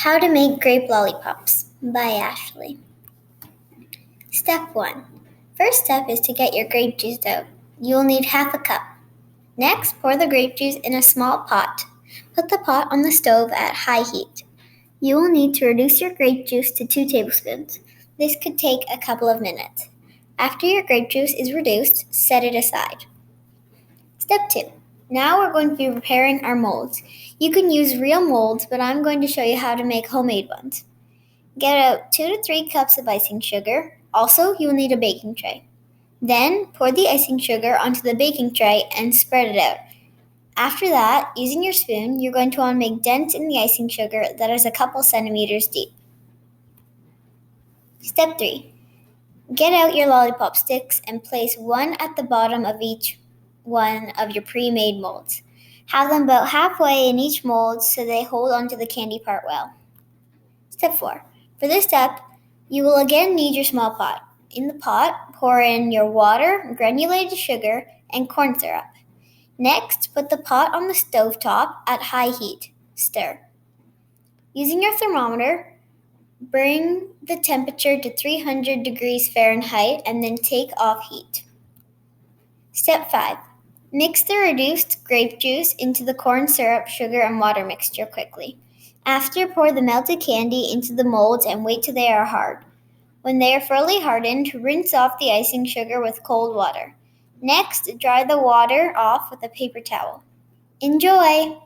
How to make grape lollipops by Ashley. Step 1. First step is to get your grape juice out. You will need half a cup. Next, pour the grape juice in a small pot. Put the pot on the stove at high heat. You will need to reduce your grape juice to 2 tablespoons. This could take a couple of minutes. After your grape juice is reduced, set it aside. Step 2. Now we're going to be preparing our molds. You can use real molds, but I'm going to show you how to make homemade ones. Get out 2 to 3 cups of icing sugar. Also, you will need a baking tray. Then, pour the icing sugar onto the baking tray and spread it out. After that, using your spoon, you're going to want to make dents in the icing sugar that is a couple centimeters deep. Step 3. Get out your lollipop sticks and place one at the bottom of each one of your pre-made molds. Have them about halfway in each mold so they hold onto the candy part well. Step 4. For this step, you will again need your small pot. In the pot, pour in your water, granulated sugar, and corn syrup. Next, put the pot on the stovetop at high heat. Stir. Using your thermometer, bring the temperature to 300 degrees Fahrenheit and then take off heat. Step 5. Mix the reduced grape juice into the corn syrup, sugar, and water mixture quickly. After, pour the melted candy into the molds and wait till they are hard. When they are fully hardened, rinse off the icing sugar with cold water. Next, dry the water off with a paper towel. Enjoy!